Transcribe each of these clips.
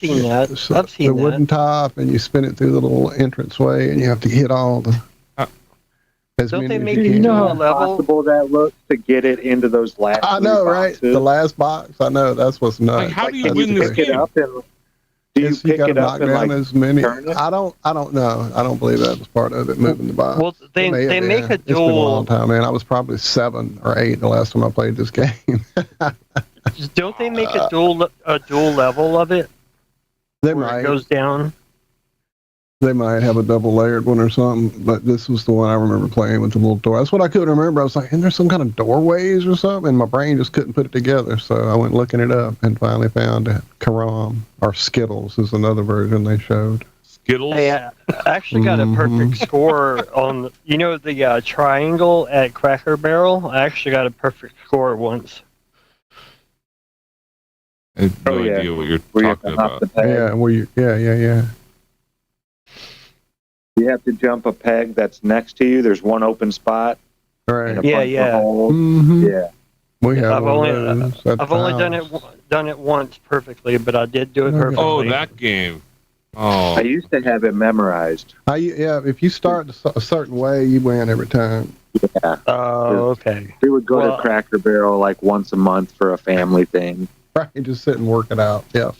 seen that. So I've seen the that. wooden top, and you spin it through the little entranceway, and you have to hit all the. Don't they make you it can. You know how level? possible that looks to get it into those last I three know, boxes? right? The last box. I know. That's what's nuts. Like, how do you Can win you this pick it game? up and do you Yes, pick gotta it up knock and down like as many. turn it? I don't know. I don't believe that was part of it. Moving the box. Well, they It may have make been. a It's been a long dual. time, man. I was probably 7 or 8 the last time I played this game. Don't they make a dual level of it They where might. it goes down? They might have a double layered one or something, but this was the one I remember playing with the little door. That's what I couldn't remember. I was like, isn't there some kind of doorways or something? And my brain just couldn't put it together. So I went looking it up and finally found it. Karam, or Skittles is another version they showed. Skittles? Hey, I actually got a perfect score on, the triangle at Cracker Barrel. I actually got a perfect score once. I have no idea what you're Where you have talking to hop about. the peg. Yeah, well, yeah. You have to jump a peg that's next to you. There's one open spot. Right. And a Yeah, bunch of yeah. holes. Mm-hmm. Yeah. We have I've one only of those at I've the only house. done it once perfectly, but I did do it Okay. perfectly. Oh, that game. Oh. I used to have it memorized. Yeah, if you start a certain way, you win every time. Yeah. Oh, okay. We would go Well- to Cracker Barrel like once a month for a family thing. Right, just sit and work it out. Yeah.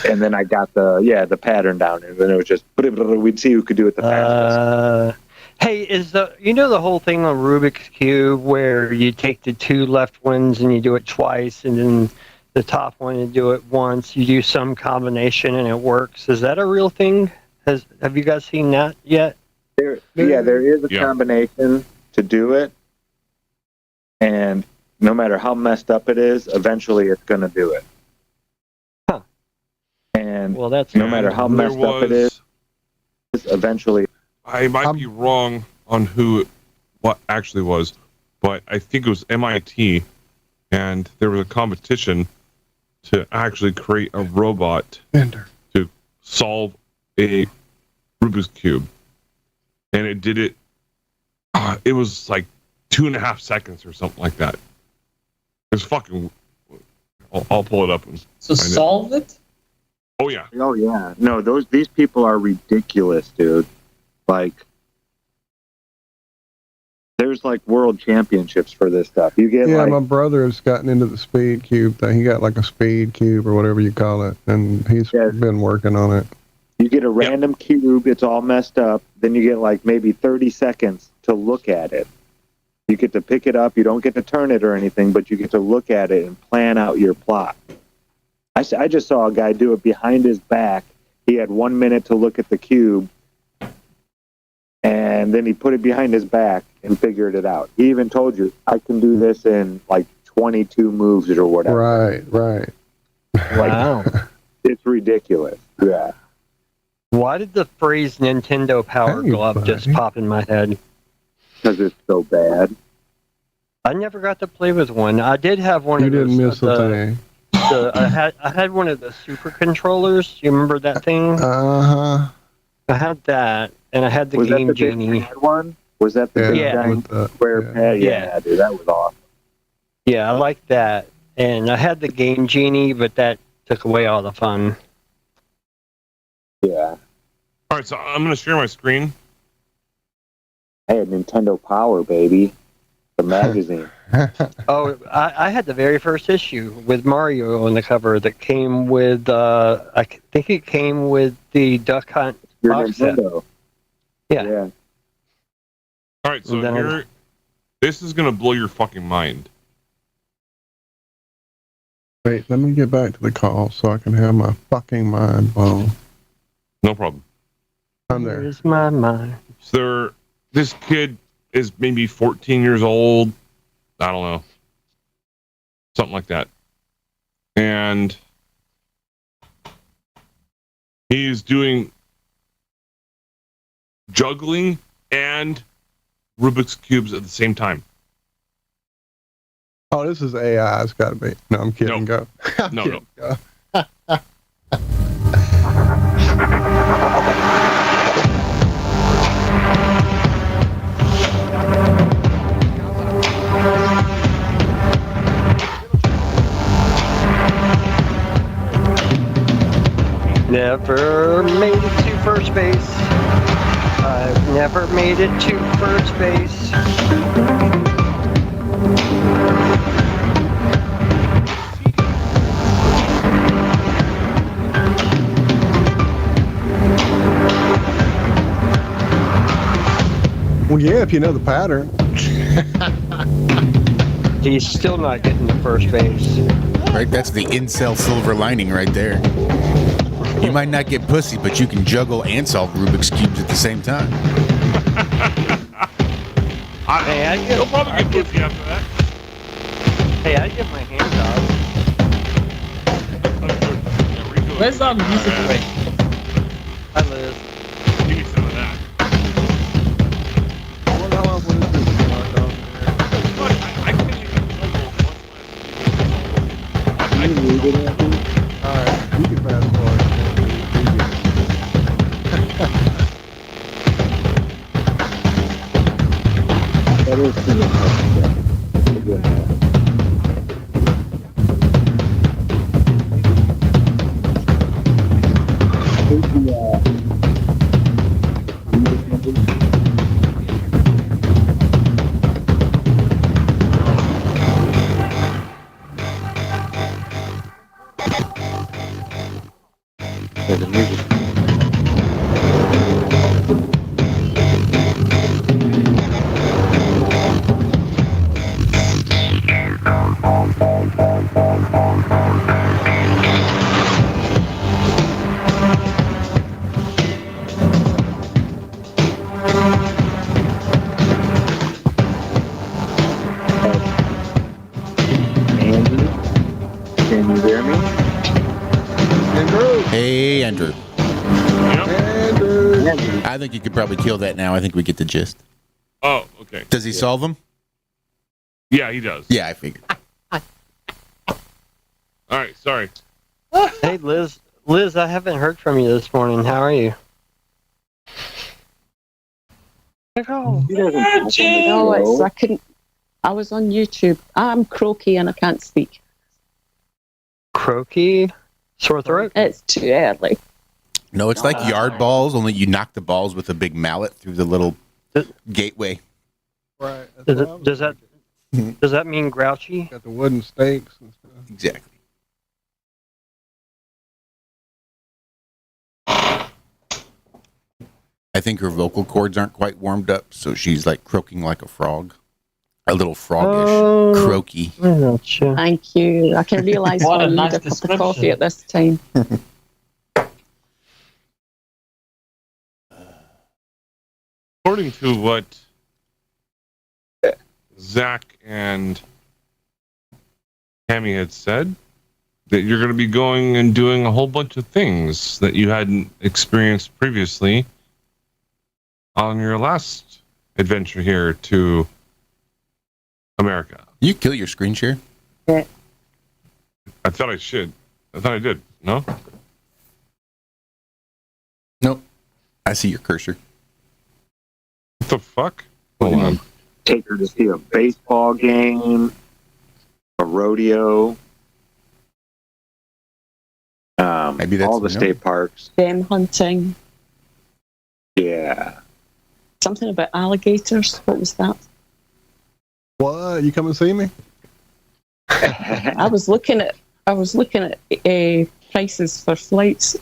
And then I got the pattern down, and then it was just we'd see who could do it the fastest. Hey, is the whole thing on Rubik's Cube where you take the 2 left ones and you do it twice, and then the top one you do it once. You do some combination and it works. Is that a real thing? Have you guys seen that yet? There is a combination to do it, and no matter how messed up it is, eventually it's going to do it. Huh. And Well, that's no matter how messed up it is, eventually. I might be wrong on what actually was, but I think it was MIT, and there was a competition to actually create a robot to solve a Rubik's Cube. And it did it, it was like 2.5 seconds or something like that. It was fucking, I'll pull it up. And So solve it? Oh, yeah. Oh, yeah. No, these people are ridiculous, dude. Like, there's like world championships for this stuff. You get my brother has gotten into the speed cube thing. He got like a speed cube or whatever you call it, and he's been working on it. You get a random cube, it's all messed up, then you get like maybe 30 seconds to look at it. You get to pick it up, you don't get to turn it or anything, but you get to look at it and plan out your plot. I just saw a guy do it behind his back. He had 1 minute to look at the cube, and then he put it behind his back and figured it out. He even told you, I can do this in like 22 moves or whatever. Right. Wow. It's ridiculous. Yeah. Why did the phrase Nintendo Power Glove just pop in my head? Because it's so bad. I never got to play with one. I did have one You of those. didn't miss a thing. I had one of the super controllers. Do you remember that thing? Uh-huh. I had that, and I had the Game Genie. One? Was that the big giant square pad? Yeah, dude, that was awesome. Yeah, I liked that. And I had the Game Genie, but that took away all the fun. Yeah. All right, so I'm going to share my screen. I had Nintendo Power, baby. The magazine. Oh, I had the very first issue with Mario on the cover that came with, I think it came with the Duck Hunt box set. Yeah. All right, so this is going to blow your fucking mind. Wait, let me get back to the call so I can have my fucking mind blown. No problem. I'm there. Here's my mind. So this kid is maybe 14 years old. I don't know. Something like that. And he's doing juggling and Rubik's Cubes at the same time. Oh, this is AI. It's got to be. No, I'm kidding. Go. No. Go. Never made it to first base. I've never made it to first base. Well, yeah, if you know the pattern. He's still not getting to first base. Right? That's the incel silver lining right there. You might not get pussy, but you can juggle and solve Rubik's Cubes at the same time. He'll probably get pussy after that. Hey, I get my hand out. Where's our music? Wait. Hi, Liz. Give me some of that. I wonder how long will this be? I can't even Alright, you can fast forward. That is the music. Andy, can you hear me? Andrew! Hey, Andrew. Andrew! I think you could probably kill that now. I think we get the gist. Oh, okay. Does he solve them? Yeah, he does. Yeah, I figured. All right, sorry. Hey, Liz. Liz, I haven't heard from you this morning. How are you? Oh, He doesn't talk on the No, show. I couldn't. I was on YouTube. I'm croaky and I can't speak. croaky, sore throat. It's too early. No, it's like yard balls, only you knock the balls with a big mallet through the little gateway. Right. that's Does, what I was does that thinking. does that mean grouchy? Got the wooden stakes and stuff. Exactly. I think her vocal cords aren't quite warmed up, so she's like croaking like a frog. A little froggish. Oh. Croaky. I gotcha. Thank you. I can realise What why a you nice need a cup of description. coffee at this time. According to what Zack and Cami had said, that you're going to be going and doing a whole bunch of things that you hadn't experienced previously on your last adventure here to America. You kill your screen share? I thought I should. I thought I did. No? Nope. I see your cursor. What the fuck? Hold on. Take her to see a baseball game, a rodeo, Maybe that's all the the state parks. Them hunting. Yeah. Something about alligators. What was that? What? You come and see me? I was looking at prices for flights.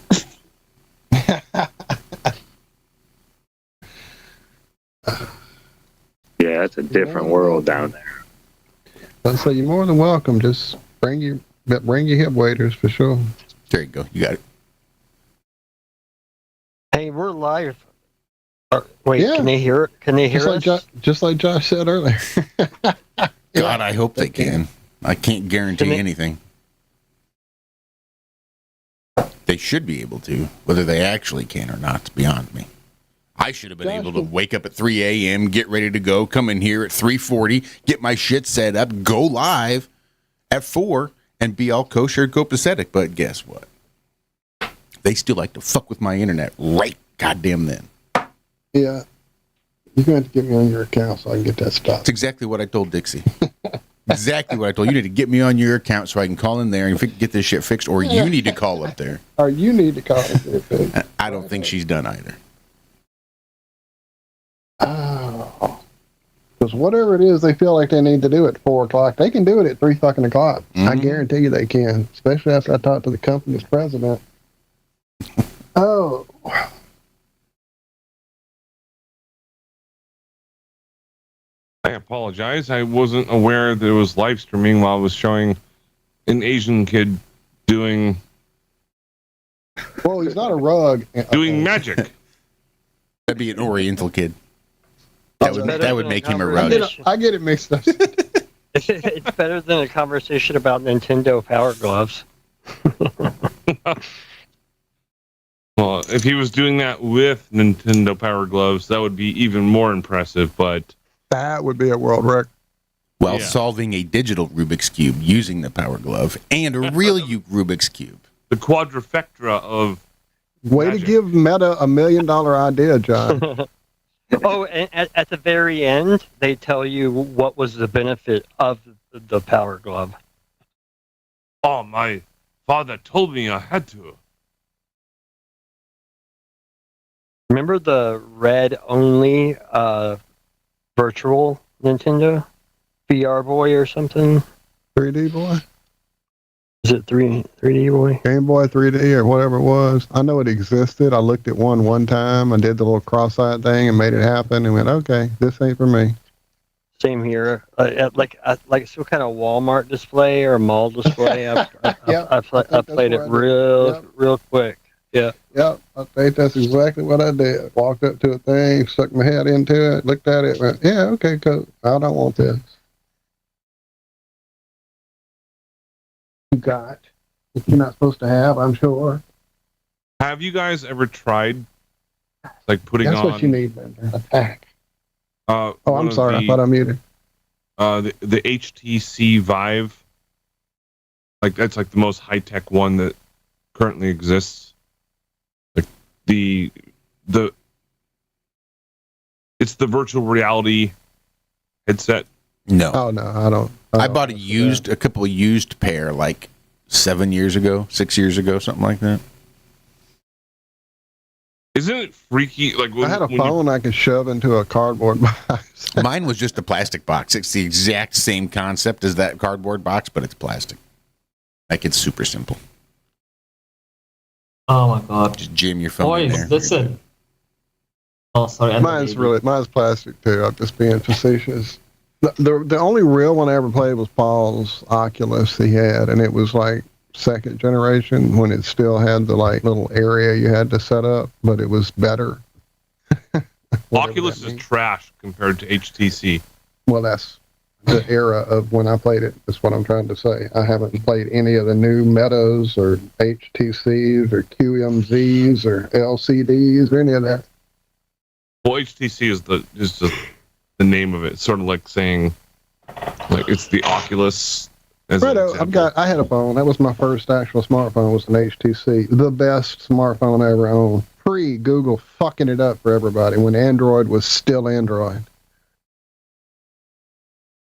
Yeah, it's a different world down there. I'd say you're more than welcome. Just bring your hip waders for sure. There you go. You got it. Hey, we're live. Wait, Yeah. can they hear? Can they hear Just like us? Josh said earlier. God, I hope they can. I can't guarantee Can they- anything. They should be able to. Whether they actually can or not, it's beyond me. I should have been able to wake up at 3 a.m., get ready to go, come in here at 3:40, get my shit set up, go live at 4, and be all kosher and copacetic. But guess what? They still like to fuck with my internet right goddamn then. Yeah. You're going to have to get me on your account so I can get that That's stopped. exactly what I told Dixie. Exactly what I told you. You need to get me on your account so I can call in there and get this shit fixed, or you need to call up there. Or you need to call it. I don't think she's done either. Oh. Because whatever it is they feel like they need to do at 4 o'clock, they can do it at 3 fucking o'clock. I guarantee you they can, especially after I talked to the company's president. Oh. I apologize. I wasn't aware that it was live streaming while I was showing an Asian kid doing Well, he's not a rug. magic. That'd be an Oriental kid. That would make him a rug. I get it mixed up. It's better than a conversation about Nintendo Power Gloves. Well, if he was doing that with Nintendo Power Gloves, that would be even more impressive, but That would be a world record. While solving a digital Rubik's Cube using the Power Glove and a real Rubik's Cube. The quadrifecta of Way magic. to give Meta $1 million idea, John. Oh, and at the very end, they tell you what was the benefit of the Power Glove. Oh, my father told me I had to. Remember the red-only virtual Nintendo? VR Boy or something? 3D boy? Is it 3D Boy? Game Boy 3D or whatever it was. I know it existed. I looked at one time. I did the little cross-eyed thing and made it happen and went, okay, this ain't for me. Same here. Like some kind of Walmart display or mall display. I played it real quick. Yeah. Yep, I think that's exactly what I did. Walked up to a thing, stuck my head into it, looked at it, went, yeah, okay, cool. I don't want this. You got what you're not supposed to have, I'm sure. Have you guys ever tried, like, putting That's on... what you need, Bender. Attack. Oh, one I'm of sorry. I the, thought I muted. the HTC Vive. Like, that's like the most high-tech one that currently exists. Like, it's the virtual reality headset. No. Oh, no, I don't. I bought a couple of used pair like 6 years ago, something like that. Isn't it freaky? Like I had a phone I could shove into a cardboard box. Mine was just a plastic box. It's the exact same concept as that cardboard box, but it's plastic. Like, it's super simple. Oh my god. Just jam your phone in Boys, there. listen. Oh, sorry. Mine's plastic too. I'm just being facetious. The only real one I ever played was Paul's Oculus he had, and it was like second generation when it still had the like little area you had to set up, but it was better. Oculus is trash compared to HTC. Well, that's the era of when I played it. That's what I'm trying to say. I haven't played any of the new Metas or HTCs or QMZs or LCDs or any of that. Well, HTC is just the name of it. It's sort of like saying, like, it's the Oculus. Right, I had a phone. That was my first actual smartphone. Was an HTC, the best smartphone I ever owned. Pre Google fucking it up for everybody when Android was still Android.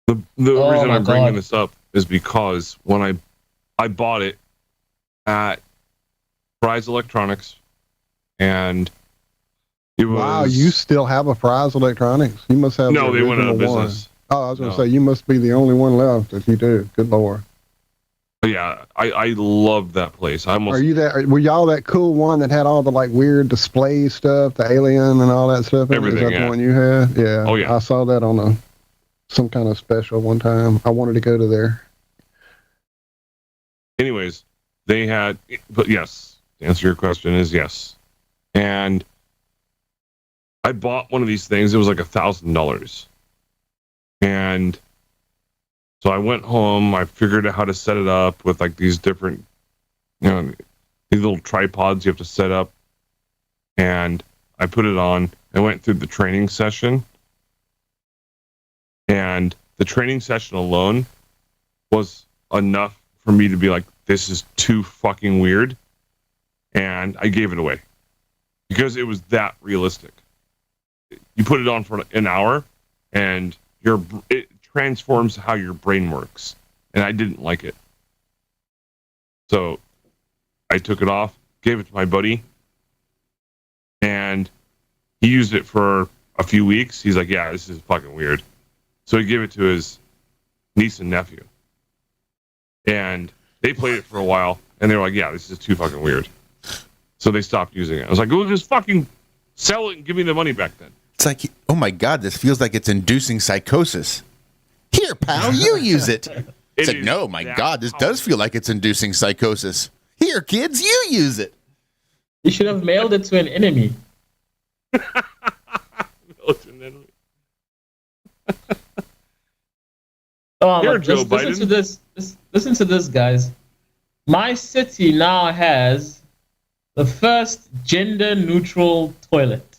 The reason I'm bringing this up is because when I bought it at Fry's Electronics, and it was... Wow, you still have a Fry's Electronics? You must have. No, they went out of original business. one. Oh, I was going to say, you must be the only one left if you do. Good Lord. Yeah, I love that place. Were y'all that cool one that had all the like weird display stuff, the alien and all that stuff? Everything, Is that the one you had? Yeah. Oh, yeah. I saw that on some kind of special one time. I wanted to go to there. Anyways, they had... But yes, to answer your question is yes. And I bought one of these things. It was like $1,000. And so I went home. I figured out how to set it up with like these different, these little tripods you have to set up. And I put it on. I went through the training session. And the training session alone was enough for me to be like, this is too fucking weird. And I gave it away because it was that realistic. You put it on for an hour and it transforms how your brain works, and I didn't like it. So I took it off, gave it to my buddy, and he used it for a few weeks. He's like, yeah, this is fucking weird. So he gave it to his niece and nephew. And they played it for a while, and they were like, yeah, this is too fucking weird. So they stopped using it. I was like, well, just fucking sell it and give me the money back then. It's like, oh my God, this feels like it's inducing psychosis. Here, pal, you use it. It's like, no, my God, this does feel like it's inducing psychosis. Here, kids, you use it. You should have mailed it to an enemy. Here, Joe Biden. Listen to this. Listen to this, guys. My city now has the first gender-neutral toilet.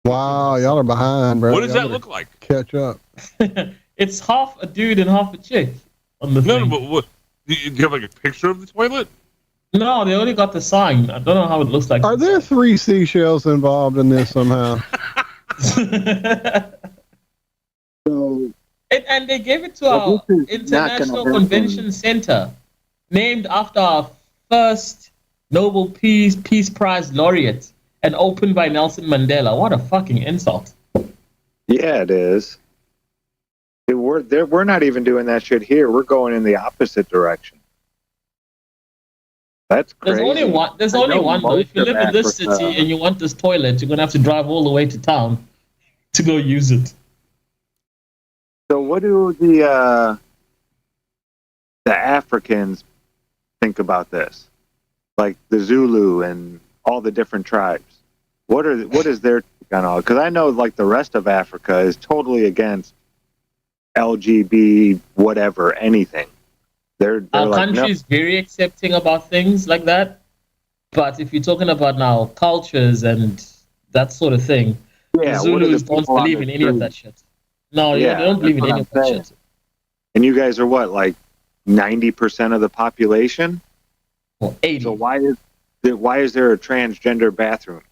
Wow, y'all are behind, bro. What does Y'all that better look like? Catch up. It's half a dude and half a chick on the No, thing. but what? Do you have like a picture of the toilet? No, they only got the sign. I don't know how it looks like. Are there 3 seashells involved in this somehow? So And they gave it to Well, our this is not gonna International hurt Convention Center, named after our first Nobel Peace Prize laureate, and opened by Nelson Mandela. What a fucking insult! yeah, it is. We're not even doing that shit here. We're going in the opposite direction. That's crazy. There's only one. There's I only know one though. If you most live of in this Africa- city and you want this toilet, you're gonna have to drive all the way to town to go use it. So what do the Africans think about this? Like the Zulu and all the different tribes. What is their take on all? Because I know like the rest of Africa is totally against LGB whatever anything. They're Our like, country no. is very accepting about things like that, but if you're talking about now cultures and that sort of thing, Yeah, the what are the Zulus don't people on believe the in any of street? that shit. No, Yeah, they don't believe in that's any what of that I'm saying. shit. And you guys are what, like 90% of the population? Well, 80. So why is there a transgender bathroom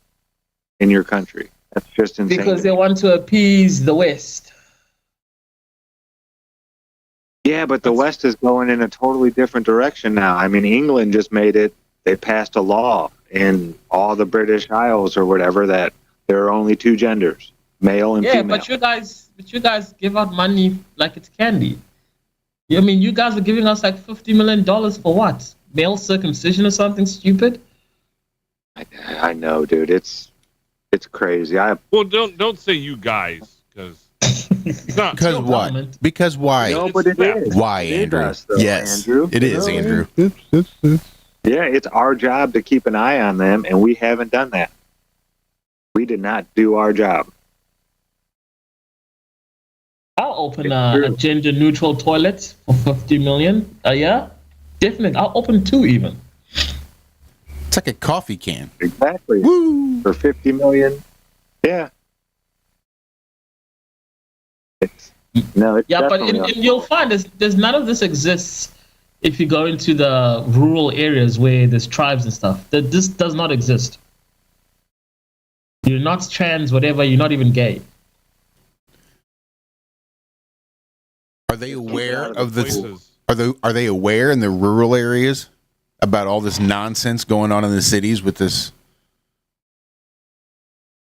in your country? That's just insane. Because they want to appease the West. Yeah, but the West is going in a totally different direction now. I mean, England just made it. They passed a law in all the British Isles or whatever that there are only 2 genders, male and Yeah, female. but you guys give out money like it's candy. I mean, you guys are giving us like $50 million for what? Male circumcision or something stupid? I know, dude. It's crazy. Well, don't say you guys, because Because Still what? government. Because why? no, but it is. Why, It is Andrew? us, though, Yes, Andrew. it is, No, Andrew. It's Yeah, it's our job to keep an eye on them, and we haven't done that. We did not do our job. I'll open It's a true. gender-neutral toilet for $50 million a year. Definitely, I'll open 2 even. It's like a coffee can. Exactly. Woo! For 50 million. Yeah. It's Yeah, but definitely you'll find there's none of this exists if you go into the rural areas where there's tribes and stuff. This does not exist. You're not trans, whatever. You're not even gay. Are they aware of the? places. Are they aware in the rural areas about all this nonsense going on in the cities with this?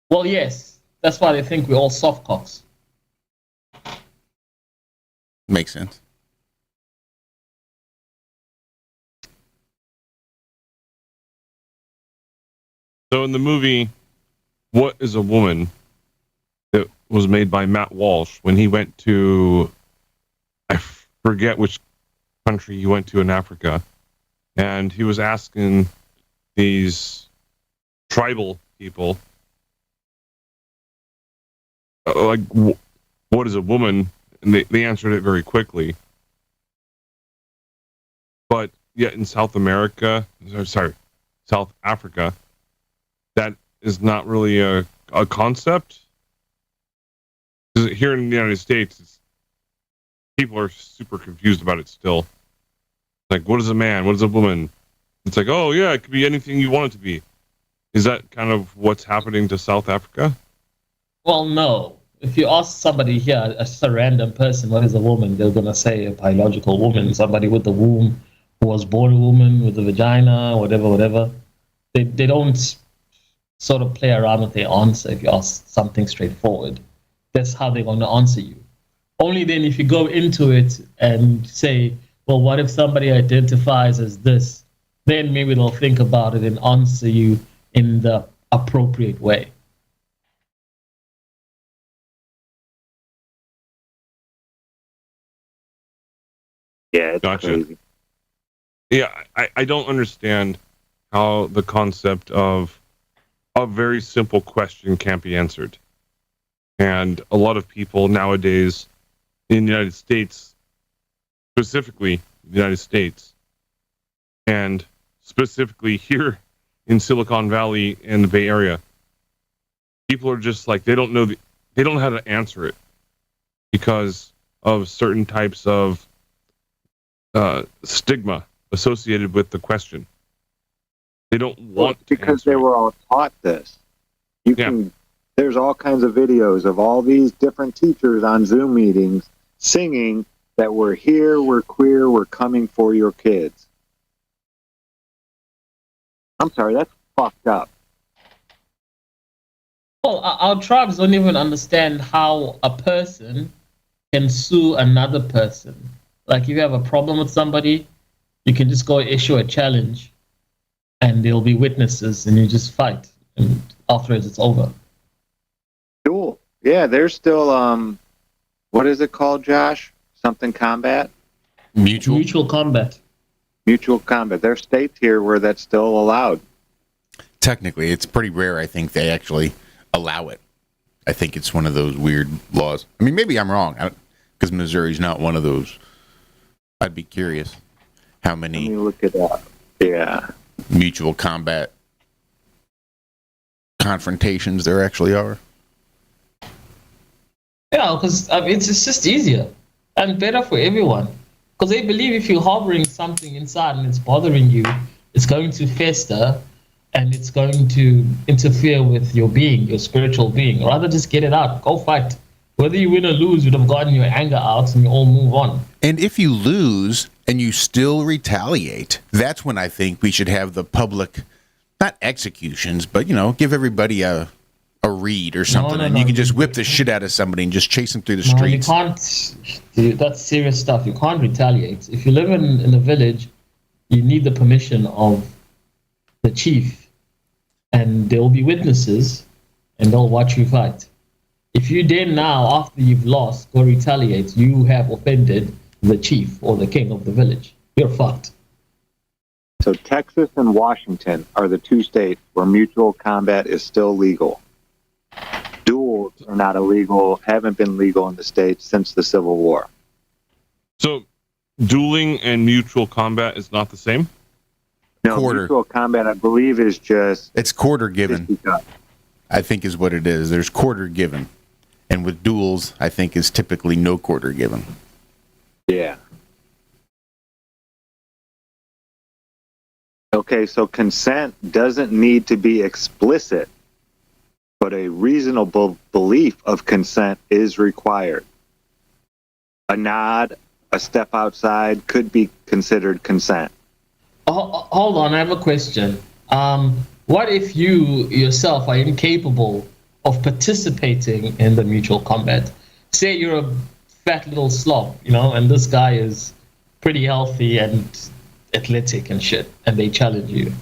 Well, yes, that's why they think we're all soft cocks. Makes sense. So in the movie, What is a Woman? It was made by Matt Walsh when he went to, I forget which country he went to in Africa, and he was asking these tribal people, like, what is a woman? And they answered it very quickly. But yet in South Africa, that is not really a concept. 'Cause here in the United States, people are super confused about it still. Like, what is a man? What is a woman? It's like, oh yeah, it could be anything you want it to be. Is that kind of what's happening to South Africa? Well, no. if you ask somebody here, just a random person, what is a woman? They're gonna say a biological woman, somebody with the womb, who was born a woman with a vagina, whatever. They don't sort of play around with their answer. If you ask something straightforward, that's how they're gonna answer you. Only then, if you go into it and say, well, what if somebody identifies as this? Then maybe they'll think about it and answer you in the appropriate way. Yeah, it's Gotcha. crazy. Yeah, I don't understand how the concept of a very simple question can't be answered. And a lot of people nowadays in the United States, specifically the United States, and specifically here in Silicon Valley and the Bay Area, people are just like, they don't know how to answer it because of certain types of stigma associated with the question. They don't want to because answer they it. were all taught this. There's all kinds of videos of all these different teachers on Zoom meetings singing that we're here, we're queer, we're coming for your kids. I'm sorry, that's fucked up. Well, our tribes don't even understand how a person can sue another person. Like, if you have a problem with somebody, you can just go issue a challenge and there'll be witnesses and you just fight. And afterwards, it's over. Cool. Yeah, there's still, what is it called, Josh? Something combat? Mutual combat. Mutual combat. There's states here where that's still allowed. Technically, it's pretty rare. I think they actually allow it. I think it's one of those weird laws. I mean, maybe I'm wrong because Missouri's not one of those. I'd be curious how Let many me look it up. Yeah. mutual combat confrontations there actually are. Yeah, because it's just easier and better for everyone. Because they believe if you're harboring something inside and it's bothering you, it's going to fester and it's going to interfere with your being, your spiritual being. Rather just get it out. Go fight. Whether you win or lose, you'd have gotten your anger out and you all move on. And if you lose and you still retaliate, that's when I think we should have the public, not executions, but, give everybody a read or something. No, and you can just whip the shit out of somebody and just chase them through the streets. You can't. That's serious stuff. You can't retaliate. If you live in a village, you need the permission of the chief. And there will be witnesses and they'll watch you fight. If you then now, after you've lost, go retaliate, you have offended the chief or the king of the village. You're fucked. So Texas and Washington are the two states where mutual combat is still legal. Duels are not illegal, haven't been legal in the States since the Civil War. So, dueling and mutual combat is not the same? No, Quarter. mutual combat, I believe, is just... It's quarter given, fisticuffs. I think is what it is. There's quarter given. And with duels, I think is typically no quarter given. Yeah. Okay, so consent doesn't need to be explicit, but a reasonable belief of consent is required. A nod, a step outside could be considered consent. Hold on, I have a question. What if you yourself are incapable of participating in the mutual combat? Say you're a fat little slob, and this guy is pretty healthy and athletic and shit, and they challenge you.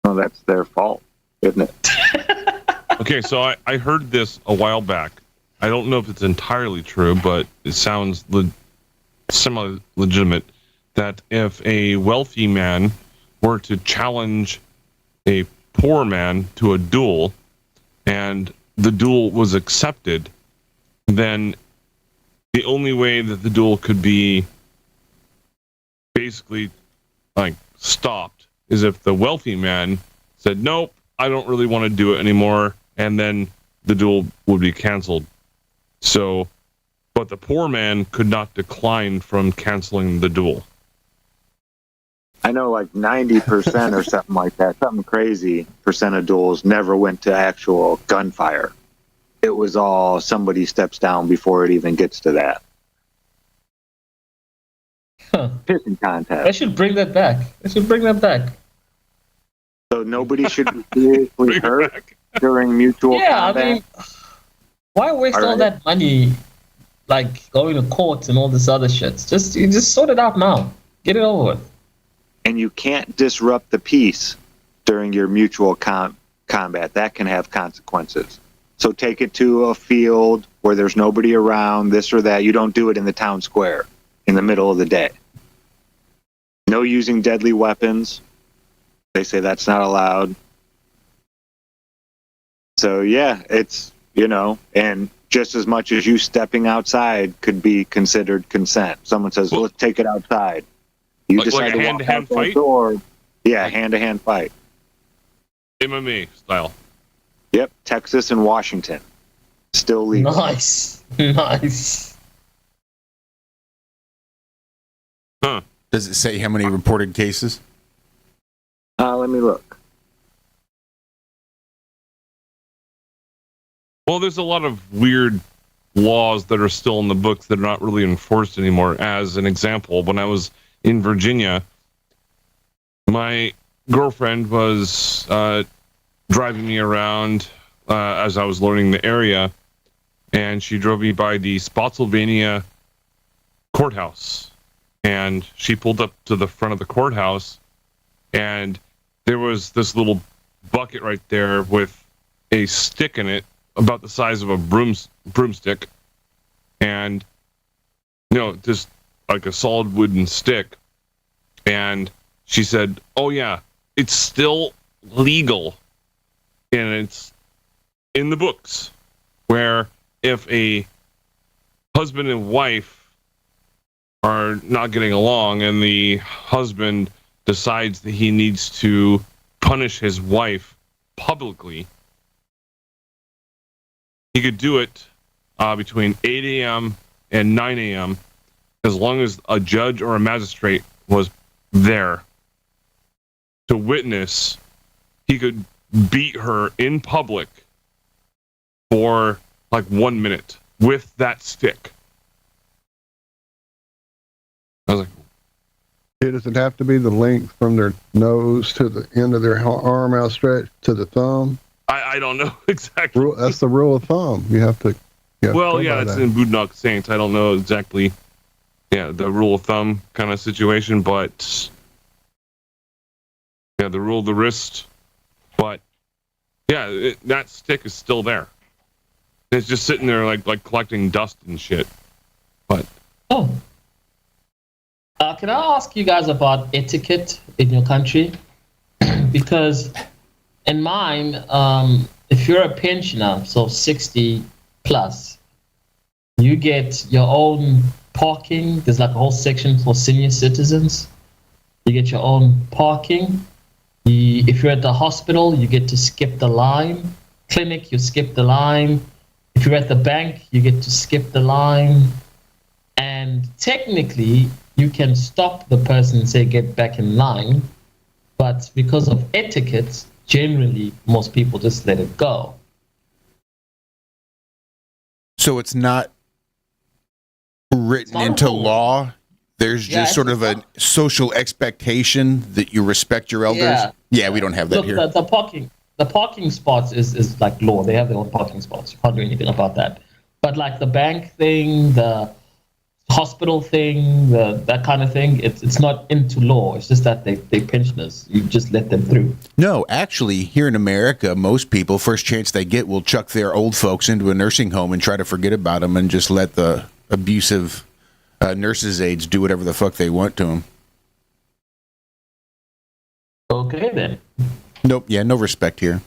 Well, that's their fault, isn't it? Okay, so I heard this a while back. I don't know if it's entirely true, but it sounds semi-legitimate, that if a wealthy man were to challenge a poor man to a duel, and the duel was accepted, then the only way that the duel could be basically stopped is if the wealthy man said, nope, I don't really want to do it anymore, and then the duel would be canceled. So, but the poor man could not decline from canceling the duel. I know 90% or something like that, something crazy percent of duels never went to actual gunfire. it was all somebody steps down before it even gets to that. Huh. Pissing I contest. should bring that back. So nobody should be seriously Bring it hurt back. during mutual Yeah, combat. I mean, why waste all Alright. that money, like going to court and all this other shit? You just sort it out now. Get it over with. And you can't disrupt the peace during your mutual combat. That can have consequences. So take it to a field where there's nobody around, this or that. You don't do it in the town square in the middle of the day. No using deadly weapons. They say that's not allowed. So yeah, it's, and just as much as you stepping outside could be considered consent. Someone says, well, let's take it outside. You Like decide a to walk hand-to-hand out that fight? door. Yeah, hand-to-hand fight. MMA style. Yep, Texas and Washington. Still legal. Nice. Huh. Does it say how many reported cases? Let me look. Well, there's a lot of weird laws that are still in the books that are not really enforced anymore. As an example, when I was in Virginia, my girlfriend was driving me around as I was learning the area, and she drove me by the Spotsylvania courthouse. And she pulled up to the front of the courthouse, and there was this little bucket right there with a stick in it about the size of a broomstick, and just like a solid wooden stick. And she said, oh yeah, it's still legal, and it's in the books, where if a husband and wife are not getting along and the husband decides that he needs to punish his wife publicly, he could do it between 8 a.m. and 9 a.m. as long as a judge or a magistrate was there to witness. He could beat her in public for like 1 minute with that stick. I was like, Does it have to be the length from their nose to the end of their arm outstretched to the thumb? I don't know exactly. That's the rule of thumb. You have to. Well, yeah, it's in Boondock Saints. I don't know exactly, the rule of thumb kind of situation, but yeah, the rule of the wrist. But yeah, that stick is still there. It's just sitting there like collecting dust and shit. But Oh. Can I ask you guys about etiquette in your country? Because in mine, if you're a pensioner, so 60 plus, you get your own parking. There's like a whole section for senior citizens. You get your own parking. If you're at the hospital, you get to skip the line. Clinic, you skip the line. If you're at the bank, you get to skip the line. And technically, you can stop the person and say, get back in line. But because of etiquette, generally, most people just let it go. So it's not written It's not a into rule. law. There's Yeah, just sort it's of a social expectation that you respect your elders. Yeah. We don't have that Look, here. the parking spots is like law. They have their own parking spots. You can't do anything about that. But like the bank thing, the hospital thing, that kind of thing, it's not into law. It's just that they're pensioners. You just let them through. No, actually, here in America, most people, first chance they get, will chuck their old folks into a nursing home and try to forget about them and just let the abusive nurses' aides do whatever the fuck they want to them. Okay, then. Nope, no respect here.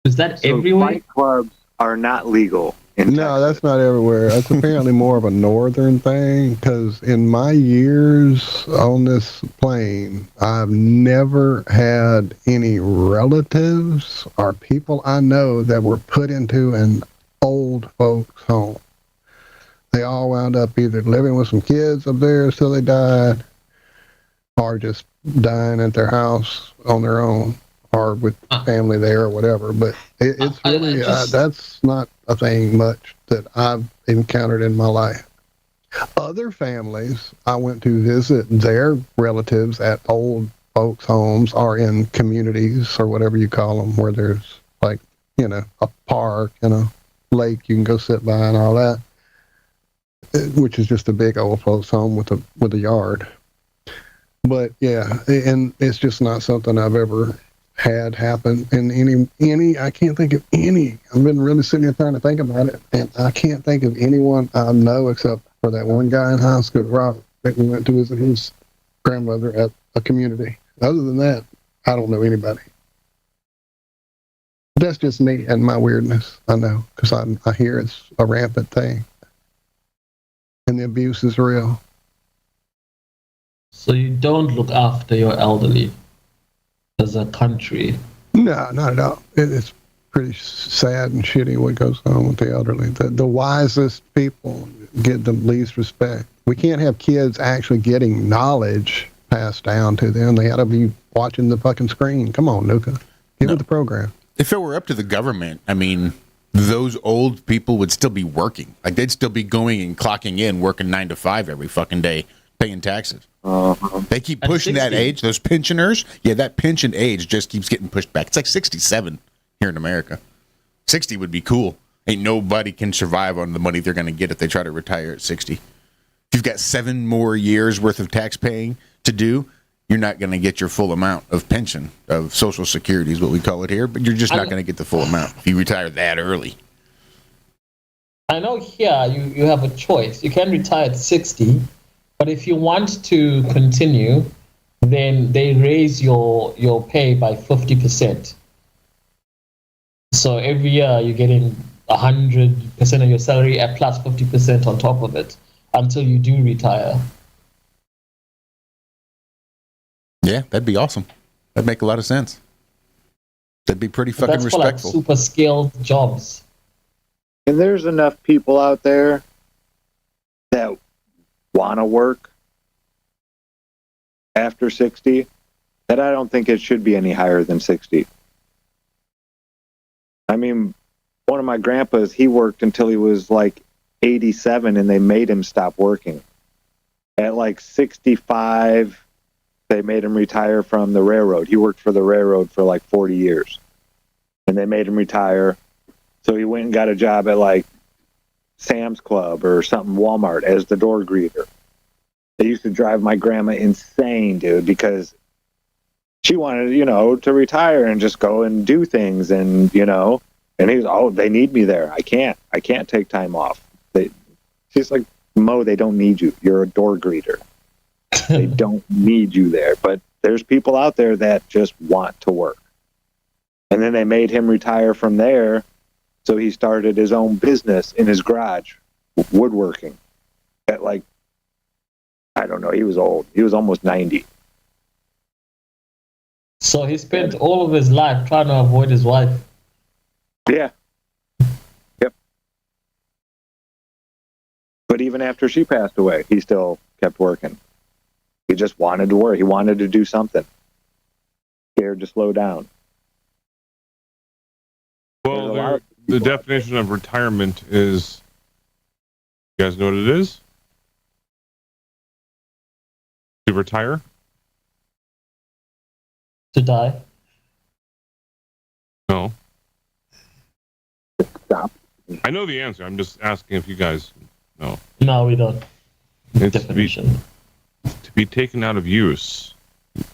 Is that So everywhere? fight clubs are not legal in No, Texas. that's not everywhere. That's apparently more of a northern thing, because in my years on this plane, I've never had any relatives or people I know that were put into an old folks home. They all wound up either living with some kids up there until they died, are just dying at their house on their own or with family there or whatever. But it's really, that's not a thing much that I've encountered in my life. Other families, I went to visit their relatives at old folks' homes or in communities or whatever you call them, where there's like, a park and a lake you can go sit by and all that, which is just a big old folks' home with a yard. But yeah, and it's just not something I've ever had happen in any. I can't think of any. I've been really sitting here trying to think about it, and I can't think of anyone I know except for that one guy in high school, Robert, that we went to visit his grandmother at a community. Other than that, I don't know anybody. That's just me and my weirdness. I know, because I hear it's a rampant thing, and the abuse is real. So you don't look after your elderly as a country? No, not at all. It's pretty sad and shitty what goes on with the elderly. The wisest people get the least respect. We can't have kids actually getting knowledge passed down to them. They ought to be watching the fucking screen. Come on, Nuka. Get with the program. If it were up to the government, I mean, those old people would still be working. Like, they'd still be going and clocking in, working 9 to 5 every fucking day, paying taxes. They keep pushing that age. Those pensioners, that pension age just keeps getting pushed back. It's like 67 here in America. 60 would be cool. Ain't nobody can survive on the money they're going to get if they try to retire at 60. If you've got 7 more years worth of tax paying to do, you're not going to get your full amount of pension, of Social Security is what we call it here, but you're just not going to get the full amount if you retire that early. I know here you have a choice. You can retire at 60, but if you want to continue, then they raise your pay by 50%. So every year you're getting 100% of your salary at plus 50% on top of it until you do retire. Yeah, that'd be awesome. That'd make a lot of sense. That'd be pretty fucking That's respectful. For like super skilled jobs. And there's enough people out there that want to work after 60 that I don't think it should be any higher than 60. I mean, one of my grandpas, he worked until he was like 87 and they made him stop working. At like 65, they made him retire from the railroad. He worked for the railroad for like 40 years. And they made him retire. So he went and got a job at like Sam's Club or something, Walmart, as the door greeter. They used to drive my grandma insane, dude, because she wanted, to retire and just go and do things. And, and he was, they need me there. I can't take time off. She's like, Mo, they don't need you. You're a door greeter. They don't need you there. But there's people out there that just want to work. And then they made him retire from there. So he started his own business in his garage, woodworking. At like, I don't know, he was old. He was almost 90. So he spent all of his life trying to avoid his wife. Yeah. Yep. But even after she passed away, he still kept working. He just wanted to work. He wanted to do something. Scared to slow down. Well, the definition of retirement is, you guys know what it is? To retire? To die? No. Stop. I know the answer. I'm just asking if you guys know. No, we don't. It's Definition. To be taken out of use.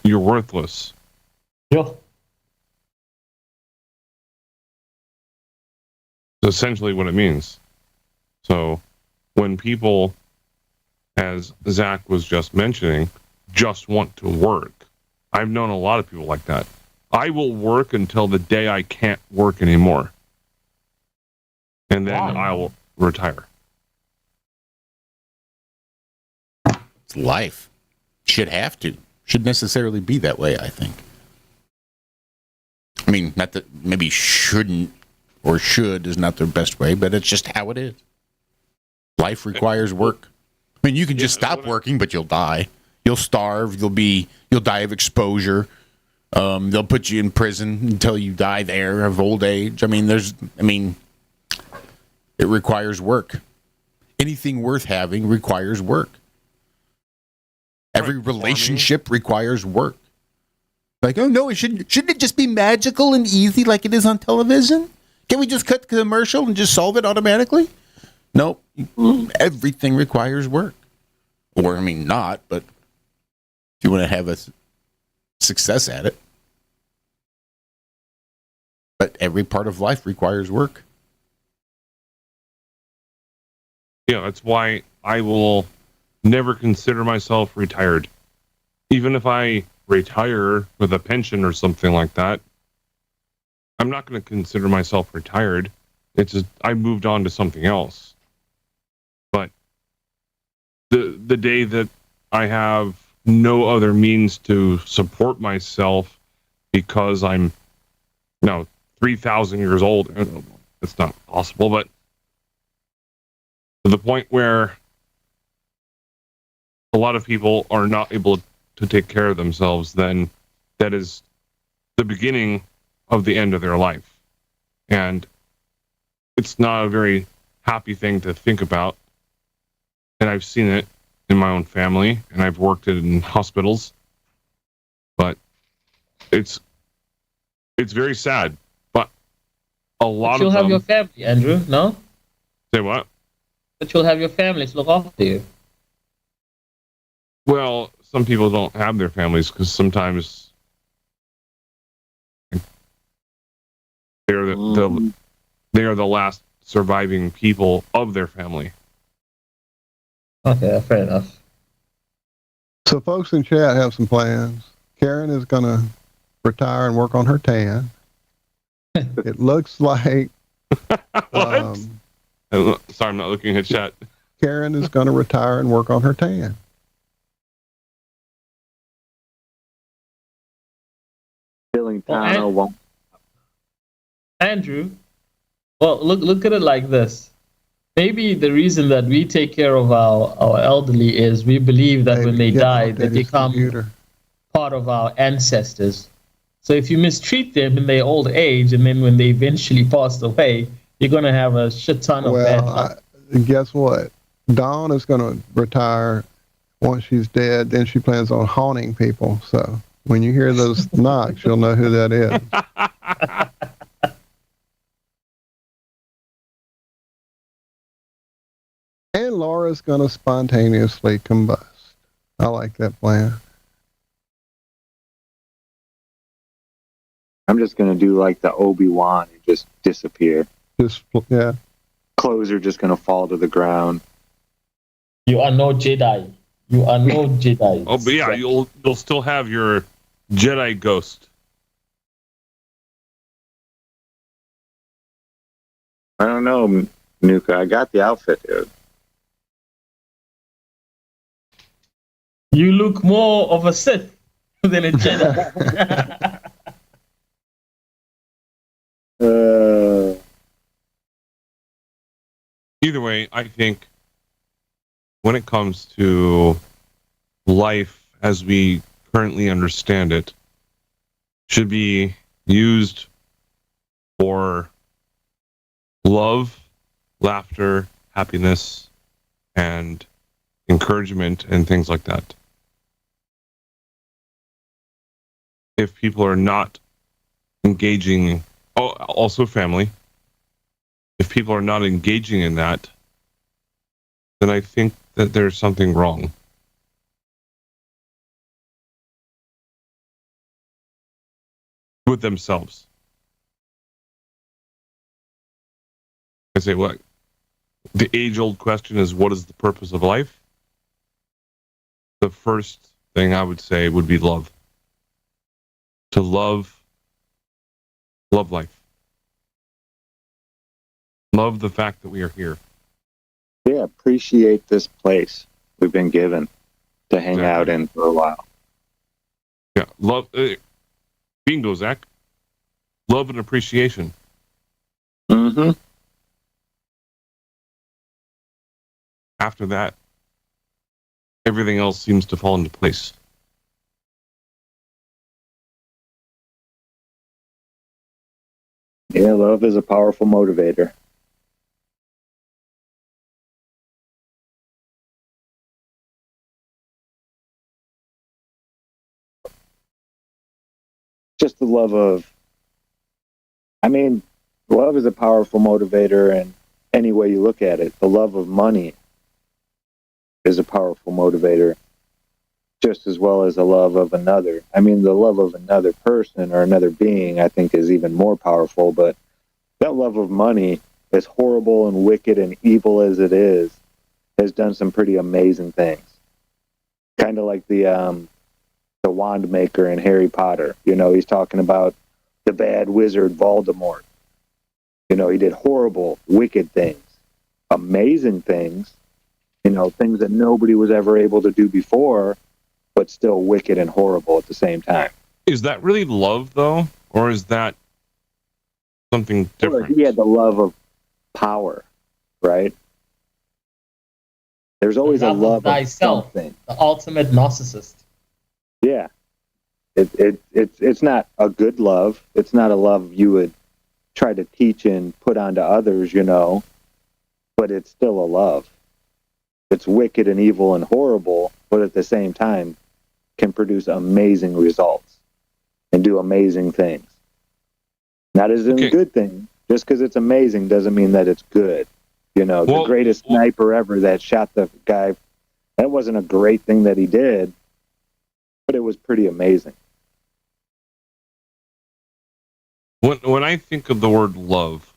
You're worthless. Yo. That's essentially what it means. So when people, as Zach was just mentioning, just want to work, I've known a lot of people like that. I will work until the day I can't work anymore. And then I will retire. It's life. Should have to. Should necessarily be that way, I think. I mean, not that maybe shouldn't or should is not the best way, but it's just how it is. Life requires work. I mean, you can just stop working, but you'll die. You'll starve. You'll die of exposure. They'll put you in prison until you die there of old age. I mean, it requires work. Anything worth having requires work. Every relationship requires work. Like, oh no, shouldn't it just be magical and easy like it is on television? Can we just cut the commercial and just solve it automatically? Nope. Everything requires work. Or, not, but if you want to have a success at it. But every part of life requires work. Yeah, that's why I will never consider myself retired. Even if I retire with a pension or something like that, I'm not going to consider myself retired. It's just I moved on to something else. But the day that I have no other means to support myself because I'm 3,000 years old, it's not possible, but to the point where a lot of people are not able to take care of themselves, then that is the beginning of the end of their life. And it's not a very happy thing to think about. And I've seen it in my own family, and I've worked in hospitals. But it's very sad. But a lot of them... You'll have your family, Andrew, no? Say what? But you'll have your family to look after you. Well, some people don't have their families because sometimes they are the last surviving people of their family. Okay, fair enough. So folks in chat have some plans. Karen is going to retire and work on her tan. It looks like... What? Sorry, I'm not looking at chat. Karen is going to retire and work on her tan. Filling town won't. Andrew, well, look at it like this. Maybe the reason that we take care of our elderly is we believe that when they die, they become part of our ancestors. So if you mistreat them in their old age, and then when they eventually pass away, you're going to have a shit ton of bad luck. Guess what? Dawn is going to retire once she's dead. Then she plans on haunting people. So when you hear those knocks, you'll know who that is. And Laura's going to spontaneously combust. I like that plan. I'm just going to do like the Obi-Wan and just disappear. Yeah. Clothes are just going to fall to the ground. You are no Jedi. You are no Jedi. Oh, but yeah, you'll still have your Jedi ghost. I don't know, Nuka. I got the outfit, dude. You look more of a Sith than a Jedi. Either way, I think when it comes to life as we currently understand it, should be used for love, laughter, happiness, and encouragement, and things like that. If people are not engaging, also family, if people are not engaging in that, then I think that there's something wrong. With themselves. I say, what? The age-old question is, what is the purpose of life? The first thing I would say would be love. To love life. Love the fact that we are here. Yeah, appreciate this place we've been given to hang out in for a while. Yeah, love. Bingo, Zack. Love and appreciation. Mm-hmm. After that, everything else seems to fall into place. Yeah, love is a powerful motivator. Just the love of, I mean, love is a powerful motivator in any way you look at it. The love of money is a powerful motivator just as well as the love of another. I mean, the love of another person or another being, I think, is even more powerful, but that love of money, as horrible and wicked and evil as it is, has done some pretty amazing things. Kind of like the wand maker in Harry Potter. You know, he's talking about the bad wizard Voldemort. You know, he did horrible, wicked things, amazing things, you know, things that nobody was ever able to do before, but still wicked and horrible at the same time. Is that really love, though? Or is that something different? He had the love of power, right? There's always a love of thyself, something. the ultimate narcissist. Yeah. It's not a good love. It's not a love you would try to teach and put onto others, you know, but it's still a love. It's wicked and evil and horrible, but at the same time can produce amazing results and do amazing things. Not as in a good thing. Just because it's amazing doesn't mean that it's good. You know, the greatest sniper ever that shot the guy, that wasn't a great thing that he did, but it was pretty amazing. When I think of the word love,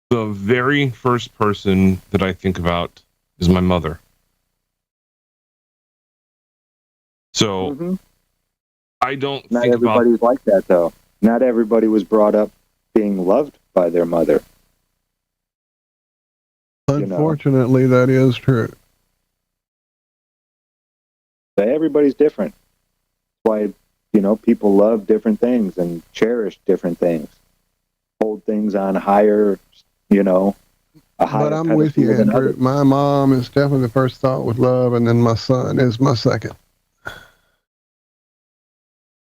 the very first person that I think about is my mother. So I don't Not think everybody's like that, though. Not everybody was brought up being loved by their mother. Unfortunately, that is true. But everybody's different. That's why, you know, people love different things and cherish different things. Hold things on higher, you know, a higher But I'm with you, pedestal than Andrew. others. My mom is definitely the first thought with love, and then my son is my second.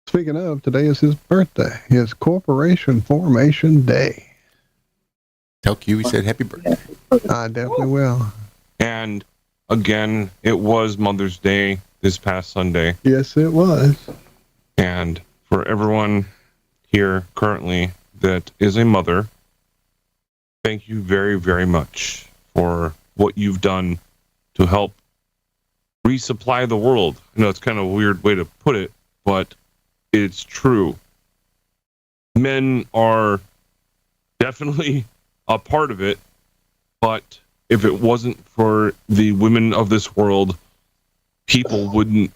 Speaking of, today is his birthday. His corporation formation day. Tell Q he said happy birthday. I definitely will. And again, it was Mother's Day this past Sunday. Yes, it was. And for everyone here currently that is a mother, thank you very, very much for what you've done to help resupply the world. I know it's kind of a weird way to put it, but it's true. Men are definitely a part of it, but if it wasn't for the women of this world, people wouldn't